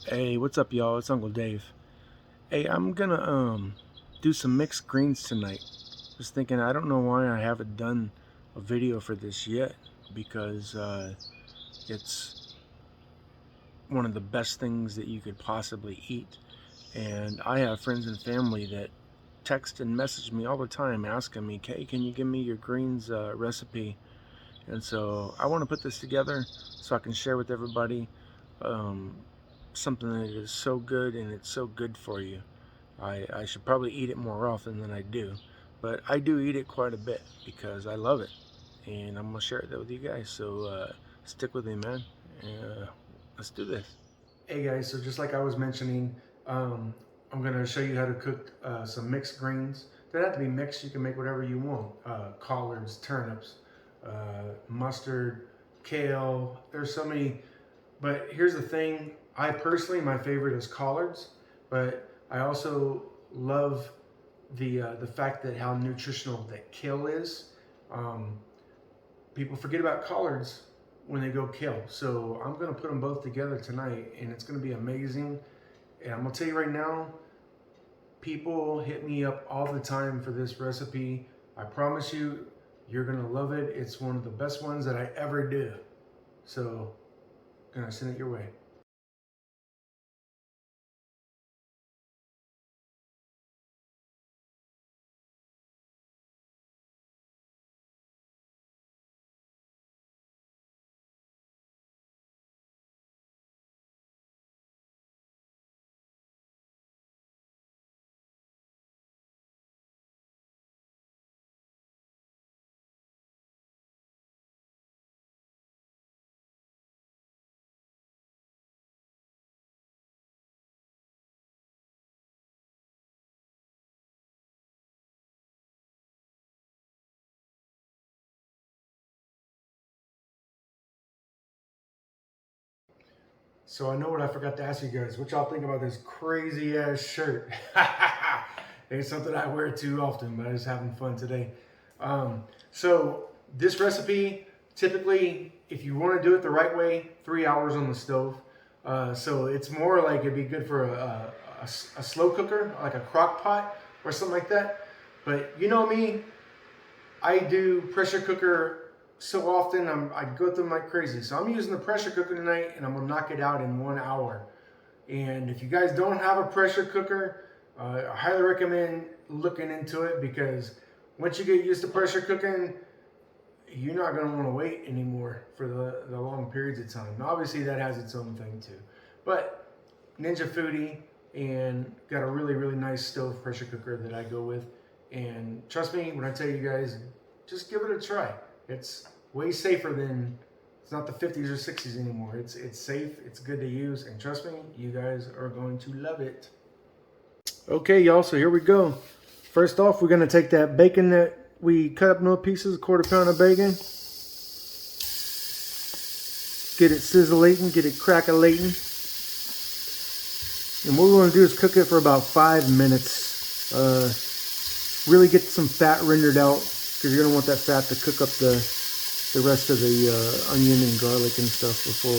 Hey, what's up, y'all? It's Uncle Dave. Hey, I'm gonna do some mixed greens tonight. Just thinking, I don't know why I haven't done a video for this yet, because it's one of the best things that you could possibly eat. And I have friends and family that text and message me all the time asking me, "Kay, can you give me your greens recipe?" And so I want to put this together so I can share with everybody um, something that is so good and it's so good for you. I should probably eat it more often than I do, but I do eat it quite a bit because I love it, and I'm gonna share it with you guys. So stick with me, man. Let's do this. Hey guys, so just like I was mentioning, um, I'm gonna show you how to cook some mixed greens. They don't have to be mixed. You can make whatever you want. Collards, turnips, mustard, kale. There's so many. But here's the thing. I personally, my favorite is collards, but I also love the fact that how nutritional that kale is. Um, People forget about collards when they go kale, so I'm gonna put them both together tonight, and it's gonna be amazing. And I'm gonna tell you right now, people hit me up all the time for this recipe. I promise you, you're gonna love it. It's one of the best ones that I ever do. So, gonna send it your way. So I know what I forgot to ask you guys. What y'all think about this crazy ass shirt? It's something I wear too often, but I was having fun today. So this recipe, typically, if you want to do it the right way, 3 hours on the stove. So it's more like it'd be good for a slow cooker, like a crock pot or something like that. But you know me, I do pressure cooker so often. I go through them like crazy. So I'm using the pressure cooker tonight, and I'm gonna knock it out in 1 hour. And if you guys don't have a pressure cooker, I highly recommend looking into it, because once you get used to pressure cooking, you're not gonna want to wait anymore for the long periods of time. Now, obviously, that has its own thing too. But Ninja Foodie, and got a really nice stove pressure cooker that I go with. And trust me when I tell you guys, just give it a try. It's way safer than, it's not the 50s or 60s anymore. It's safe, it's good to use, and trust me, you guys are going to love it. Okay, y'all, so here we go. First off, we're gonna take that bacon that we cut up in little pieces, a quarter-pound of bacon. Get it sizzling, get it crackle-lating. And what we're going to do is cook it for about 5 minutes. Really get some fat rendered out, because you're going to want that fat to cook up the rest of the onion and garlic and stuff before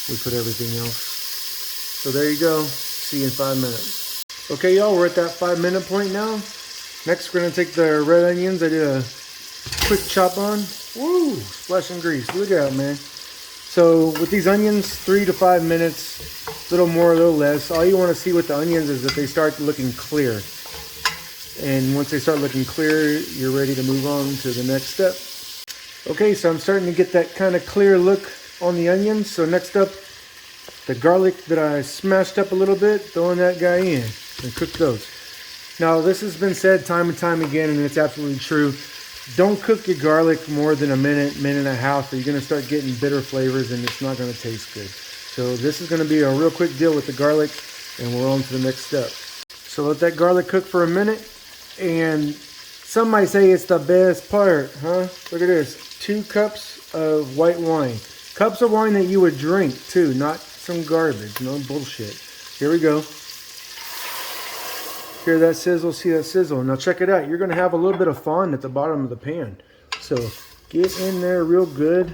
we put everything else. So there you go. See you in 5 minutes. Okay, y'all, we're at that 5 minute point now. Next, we're going to take the red onions. I did a quick chop on. Woo! Splashing grease. Look at that, man. So with these onions, 3 to 5 minutes, a little more, a little less. All you want to see with the onions is that they start looking clear. And once they start looking clear, you're ready to move on to the next step. Okay, so I'm starting to get that kind of clear look on the onions. So next up, the garlic that I smashed up a little bit, throwing that guy in and cook those. Now, this has been said time and time again, and it's absolutely true. Don't cook your garlic more than a minute, minute and a half, or you're going to start getting bitter flavors and it's not going to taste good. So this is going to be a real quick deal with the garlic, and we're on to the next step. So let that garlic cook for a minute, and some might say it's the best part, huh? Look at this, 2 cups of white wine. Cups of wine that you would drink too, not some garbage, no bullshit. Here we go. Hear that sizzle, see that sizzle. Now check it out. You're going to have a little bit of fond at the bottom of the pan. So get in there real good.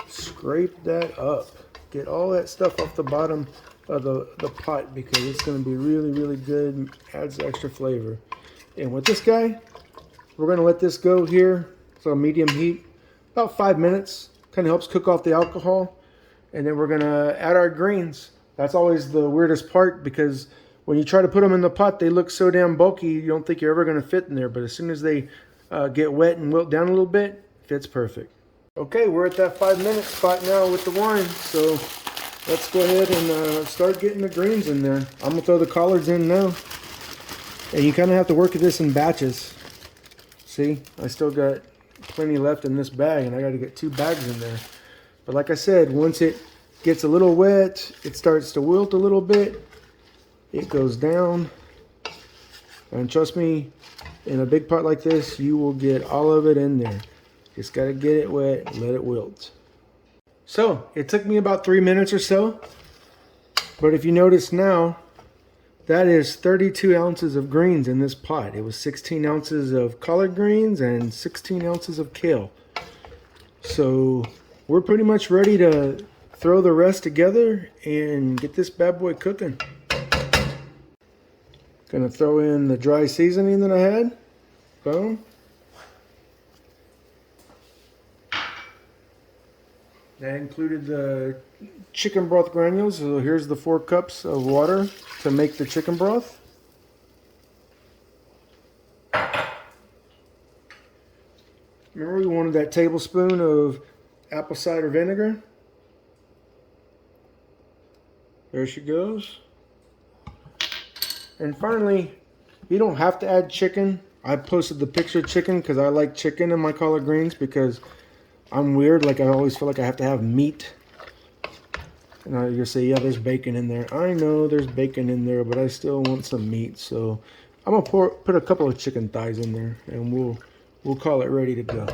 Scrape that up. Get all that stuff off the bottom. the pot because it's going to be really, really good. Adds extra flavor. And with this guy, we're going to let this go here. So medium heat, about 5 minutes. Kind of helps cook off the alcohol. And then we're going to add our greens. That's always the weirdest part because when you try to put them in the pot, they look so damn bulky, you don't think you're ever going to fit in there. But as soon as they get wet and wilt down a little bit, it fits perfect. Okay, we're at that 5-minute spot now with the wine. So let's go ahead and start getting the greens in there. I'm going to throw the collards in now. And you kind of have to work this in batches. See, I still got plenty left in this bag, and I got to get 2 bags in there. But like I said, once it gets a little wet, it starts to wilt a little bit. It goes down. And trust me, in a big pot like this, you will get all of it in there. Just got to get it wet and let it wilt. So, it took me about 3 minutes or so. But if you notice now, that is 32 ounces of greens in this pot. It was 16 ounces of collard greens and 16 ounces of kale. So we're pretty much ready to throw the rest together and get this bad boy cooking. Gonna throw in the dry seasoning that I had. Boom. That included the chicken broth granules. So here's the 4 cups of water to make the chicken broth. Remember we wanted that tablespoon of apple cider vinegar. There she goes. And finally, you don't have to add chicken. I posted the picture of chicken because I like chicken in my collard greens because I'm weird. Like I always feel like I have to have meat. And you'll say, yeah, there's bacon in there. I know there's bacon in there, but I still want some meat. So I'm gonna put a couple of chicken thighs in there, and we'll call it ready to go.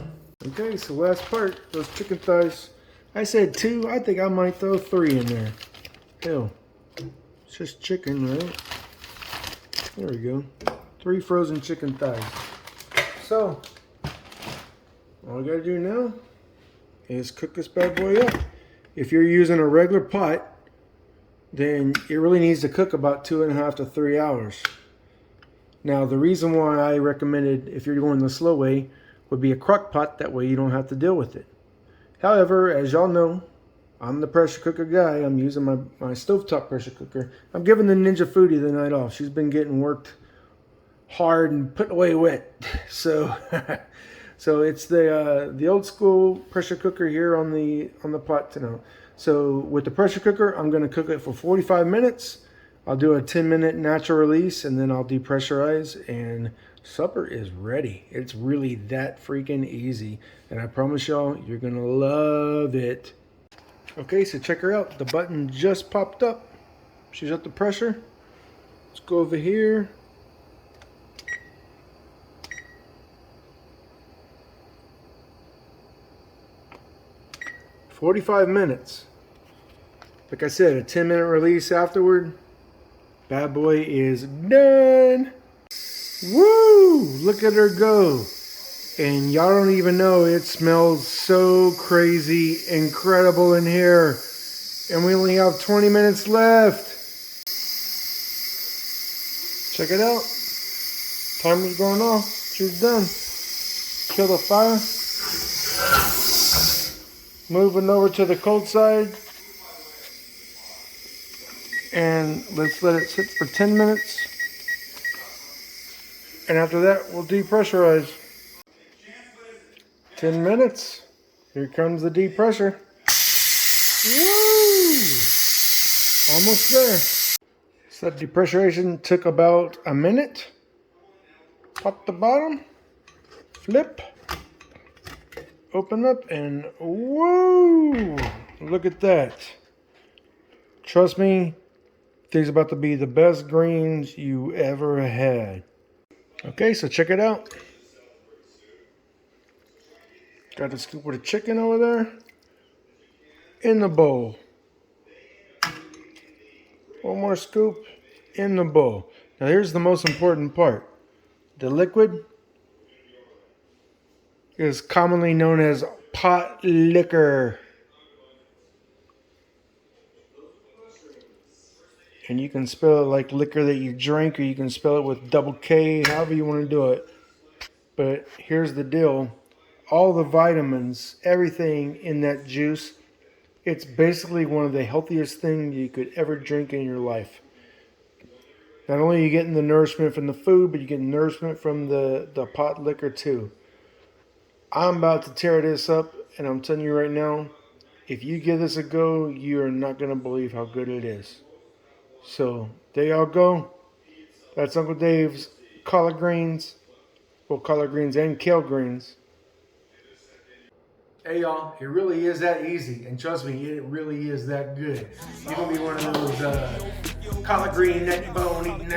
Okay, so last part, those chicken thighs. I said 2. I think I might throw 3 in there. Hell, it's just chicken, right? There we go. 3 frozen chicken thighs. So all we gotta do now is cook this bad boy up. If you're using a regular pot, then it really needs to cook about 2.5 to 3 hours. Now, the reason why I recommended, if you're going the slow way, would be a crock pot. That way you don't have to deal with it. However, as y'all know, I'm the pressure cooker guy. I'm using my stovetop pressure cooker. I'm giving the Ninja Foodie the night off. She's been getting worked hard and put away wet. So so it's the old school pressure cooker here on the pot tonight. So with the pressure cooker, I'm going to cook it for 45 minutes. I'll do a 10-minute natural release, and then I'll depressurize, and supper is ready. It's really that freaking easy, and I promise y'all, you're going to love it. Okay, so check her out. The button just popped up. She's at the pressure. Let's go over here. "45 minutes. Like I said, a 10-minute release afterward. Bad boy is done. Woo! Look at her go. And y'all don't even know, it smells so crazy incredible in here. And we only have 20 minutes left. Check it out. Timer's going off. She's done. Kill the fire. Moving over to the cold side. And let's let it sit for 10 minutes. And after that, we'll depressurize. 10 minutes. Here comes the depressure. Woo! Almost there. So that depressurization took about a minute. Pop the bottom. Flip. Open up and woo! Look at that. Trust me, these are about to be the best greens you ever had. Okay, so check it out. Got a scoop of the chicken over there in the bowl. One more scoop in the bowl. Now here's the most important part. The liquid is commonly known as pot liquor. And you can spell it like liquor that you drink, or you can spell it with double K, however you want to do it. But here's the deal. All the vitamins, everything in that juice, it's basically one of the healthiest things you could ever drink in your life. Not only are you getting the nourishment from the food, but you get nourishment from the pot liquor too. I'm about to tear this up, and I'm telling you right now, if you give this a go, you are not going to believe how good it is. So, there y'all go. That's Uncle Dave's collard greens. Well, collard greens and kale greens. Hey y'all, it really is that easy, and trust me, it really is that good. You're gonna be one of those collard green, nutty bone eating.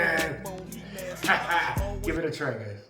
Give it a try, guys.